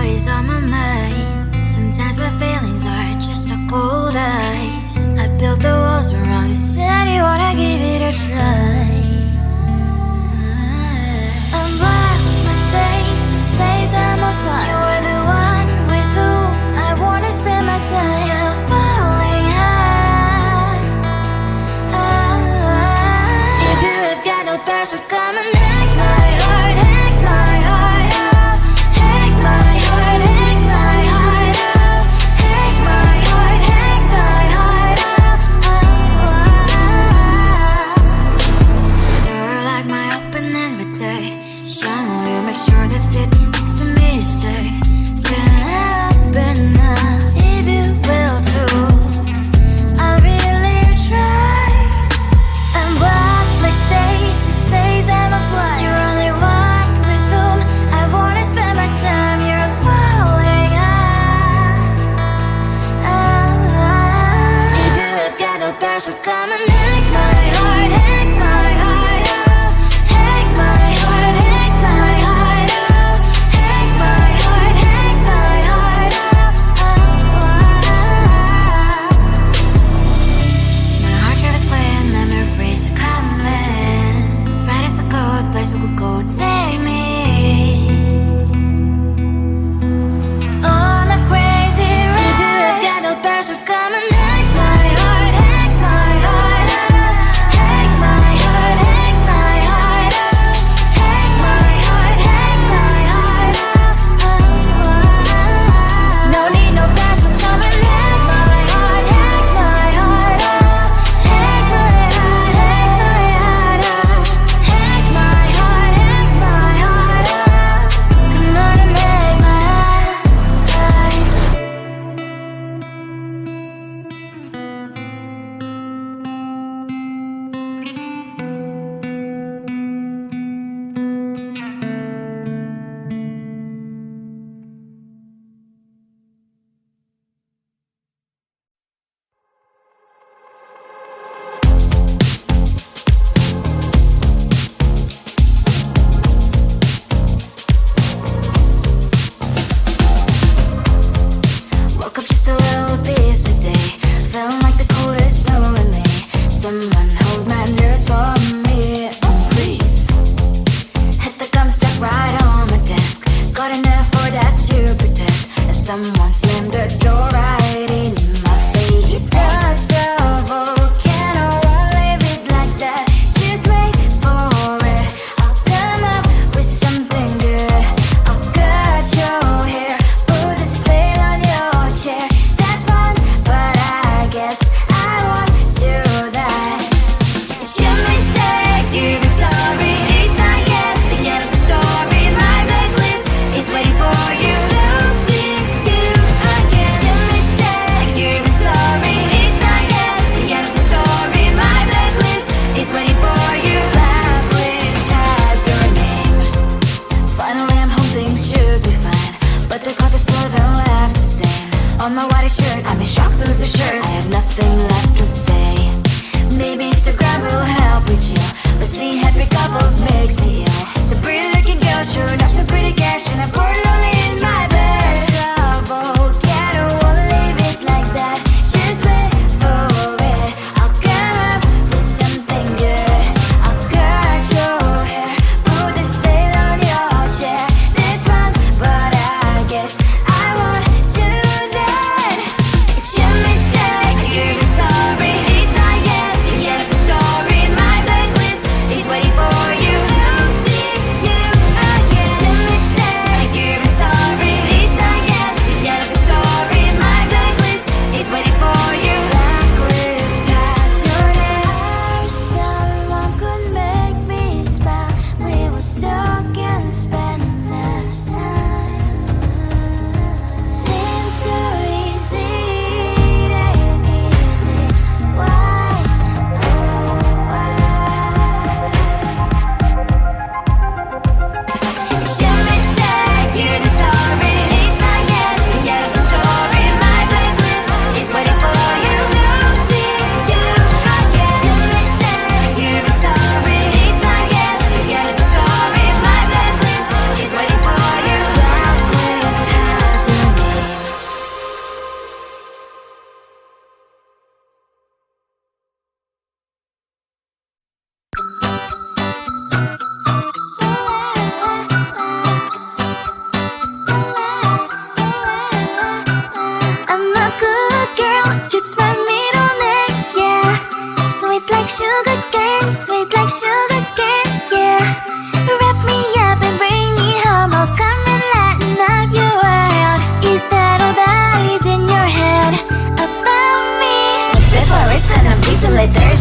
what is on my mind. Sometimes my feelings are just a cold ice. I built the walls around you, said you wanna give it a try. I'm lost my state to say that I'm a fly. You are the one with whom I wanna spend my time. You're falling high. If you have got no powers, so come and hack my heart, hack my heart out. Hack my heart, hack my heart out. Hack my heart, hack my heart out. You're like my open invitation. Will you make sure that sitting next to me you stay? Can happen now if you will too. I'll really try. And what my state to say I'm a fly. You're only one with whom I wanna spend my time. You're falling high. If you have got no powers, so come and hack my heart, hack my heart out. Hack my heart, hack my heart out. Hack my heart, hack my heart out. My heart travels playing memories are coming. Friday's a good place we could go, take me. On a crazy ride. If you have got no powers, so come and hack my heart, hack my heart out. Hack my heart, hack my heart out. Hack my heart, hack my heart out. No need no powers, so come and hack my heart, hack my heart out. Hack my heart, hack my heart out. Hack my heart, hack my heart out. Come on and make my heart. Woke up just a little pissed today. Felt like the coldest snow in me. Someone hold my nerves for me, please. Hit the gum stuck right on my desk. Got enough for that stupid test. And someone slammed the door right in my face. She touched the volcano, won't leave it like that. Just wait for it. I'll come up with something good. I'll cut your hair, put a stain on your chair. That's fun, but I guess I won't do that. It's your mistake, you've been sorry. It's not yet the end of the story. My blacklist is waiting for you. Losing you again. It's your mistake, you've been sorry. It's not yet the end of the story. My blacklist is waiting for you. Blacklist has your name. Finally, I'm home, things should be fine. But the carpet spilled and left a stain on my white shirt. I'm in shock, so is the shirt. I have nothing left to say. Maybe Instagram will help with you, but seeing happy couples makes me ill. Some pretty looking girl showing off some pretty cash, and I'm pouring lonely in my bed. Volcano, won't leave it like that. Just wait for it. I'll come up with something good. I'll cut your hair, put the stain on your chair. That's fun, but I guess I won't do that. It's your mistake, you've been sorry.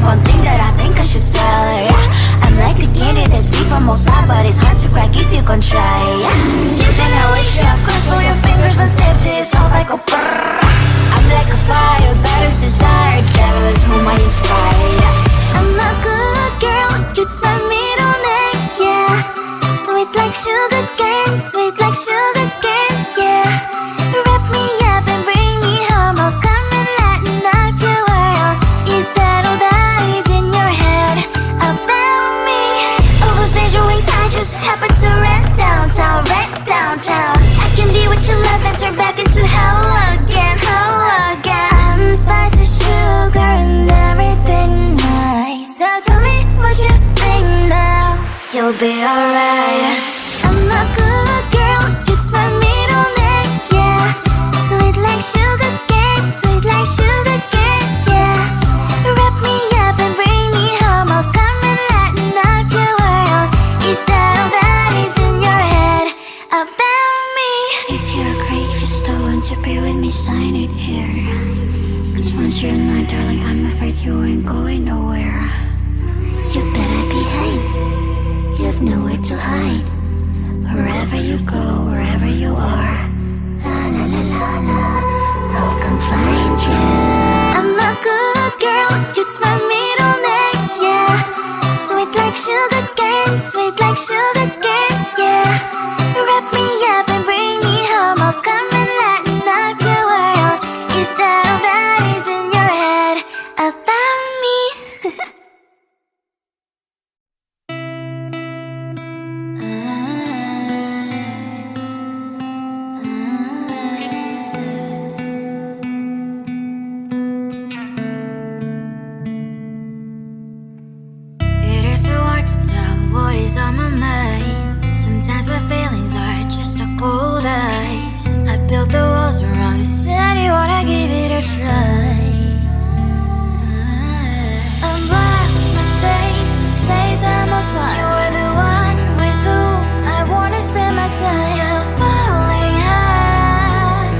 one thing that I think I should tell her, yeah. I'm like the candy that's sweet from all sides, but it's hard to crack if you gon' try, yeah. Something I wish I cross all your fingers when safety is off, I go brrrr. I'm like a fire, bad as desire, devil is whom I inspire, yeah. I'm a good girl, it's my middle name, yeah. Sweet like sugar cane, sweet like sugar cane, yeah. Wrap me up and bring me home, I'll come and lighten up your world. Is that all that is in your head about me? All those angel wings I just happen to rent downtown, I can be what you love and turn back into hell again, I'm spicy sugar and everything nice. So tell me what you think now, you'll be alright. I'm a good girl, it's my middle name, yeah. Sweet like sugar cane, sweet like sugar cane, yeah. Wrap me up and bring me home, I'll come and lighten up your world. Is that all that is in your head about me? If you agree, if you still want to be with me, sign it here. Cause once you're in my darling, I'm afraid you ain't going nowhere. You better behave, you have nowhere to hide. Wherever you go, wherever you are, la la la la la, I'll come find you. I'm a good girl, it's my middle name, yeah. Sweet like sugar cane, sweet like sugar cane, yeah. Wrap me up and bring me home, I'll come and lighten up your world. Is that all that is in your head about me? It is so hard to tell what is on my mind. Sometimes my feelings are just a cold ice. I built the walls around the city, wanna give it a try. I've lost my state to say I'm a fly. You're the one with whom I wanna spend my time. You're falling high.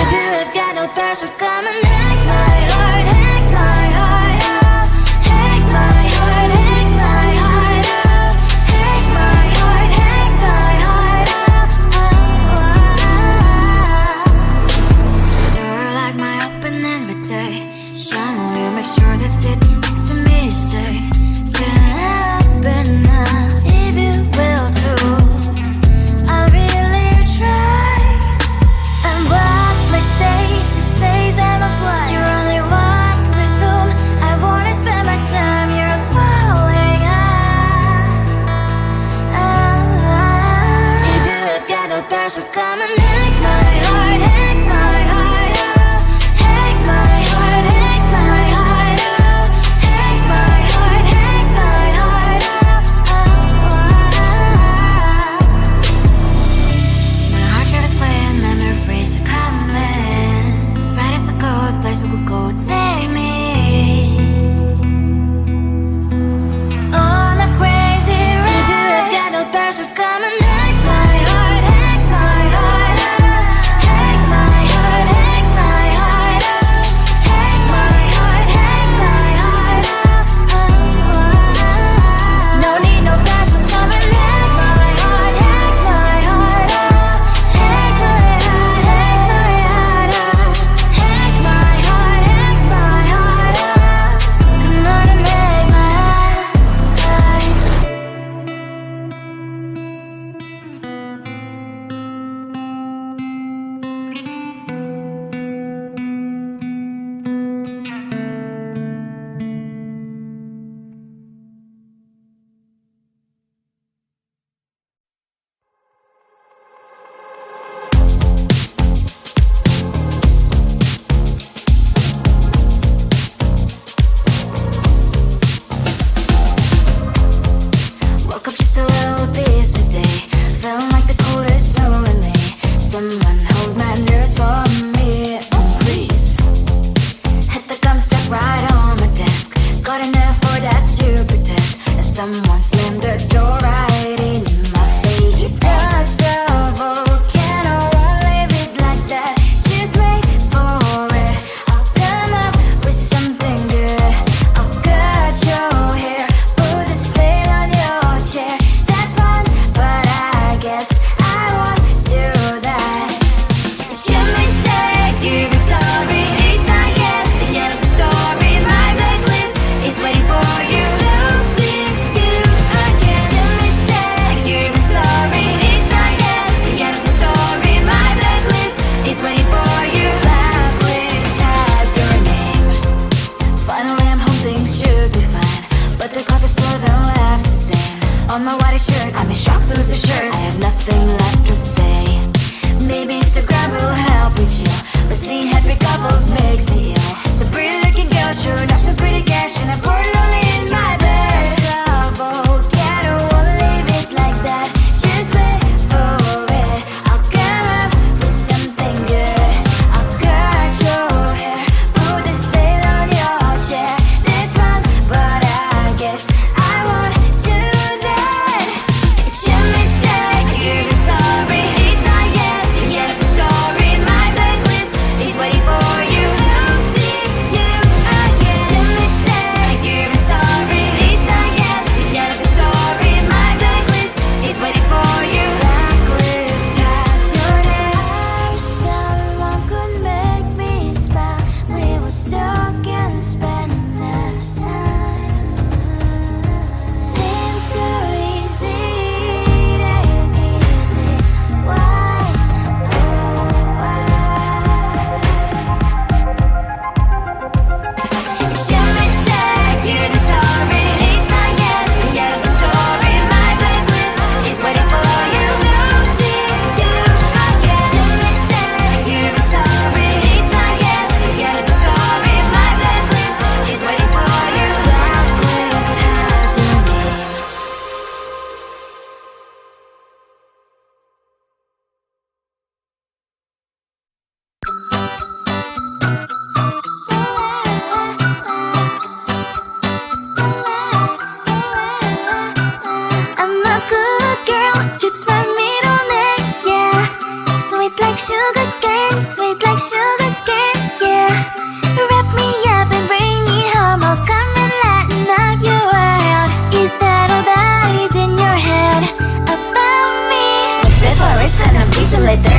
If you have got no parents, so come and hack my heart, hack my heart up. Hack my heart, hack my heart up. Hack my heart, hack my heart up.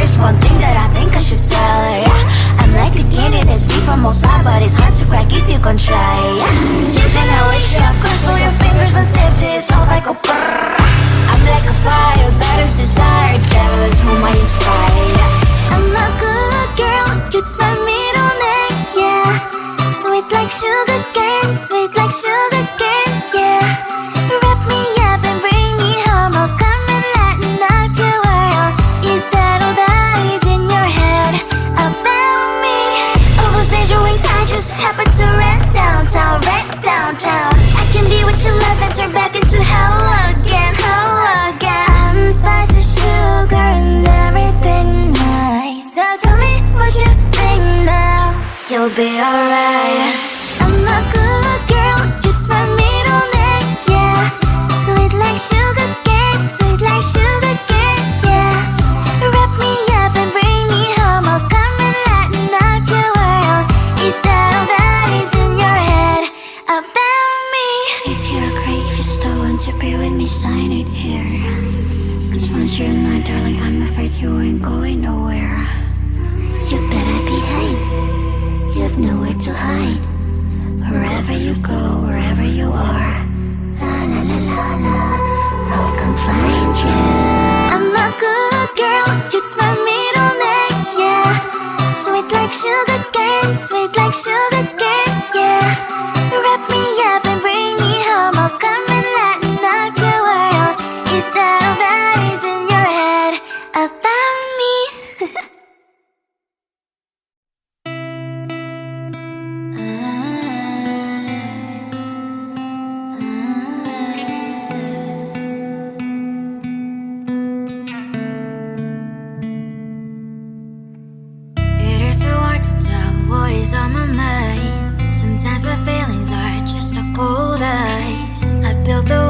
there's one thing that I think I should tell her, yeah. I'm like the candy that's deep from outside, but it's hard to crack if you can try, yeah. Something I wish you have crossed all your fingers when saved to yourself, I go brrrr. I'm like a fire, balance desire, devil is whom I inspire, yeah. I'm a good girl, it's my middle name, yeah. Sweet like sugar cane, sweet like sugar cane, yeah. Wrap me up and bring me home, I'll come and lighten up your world. Is that all that is in your head about me? All those angel wings I just happen to rent downtown, I can be what you love and turn back into hell again, I'm spice and sugar and everything nice. So tell me what you think now, you'll be alright. I'm a good girl, it's my middle name, yeah. Sweet like sugar cane, sweet like sugar cane, yeah. Wrap me up and bring me home, I'll come and lighten up your world. Is that all that is in your head about me? If you're great, just don't want to be with me, sign it here. Cause once you're in my darling, I'm afraid you ain't going nowhere. You better behave, you have nowhere to hide. Wherever you go, wherever you are, la la la la la, I'll come find you. I'm a good girl, it's my middle name, yeah. Sweet like sugar cane, sweet like sugar cane, yeah. Wrap me up and bring me home, I'll come and lighten up your world. Is that all that is in your head about me? It is so hard to tell what is on my mind. Sometimes my feelings are just a cold ice. I built the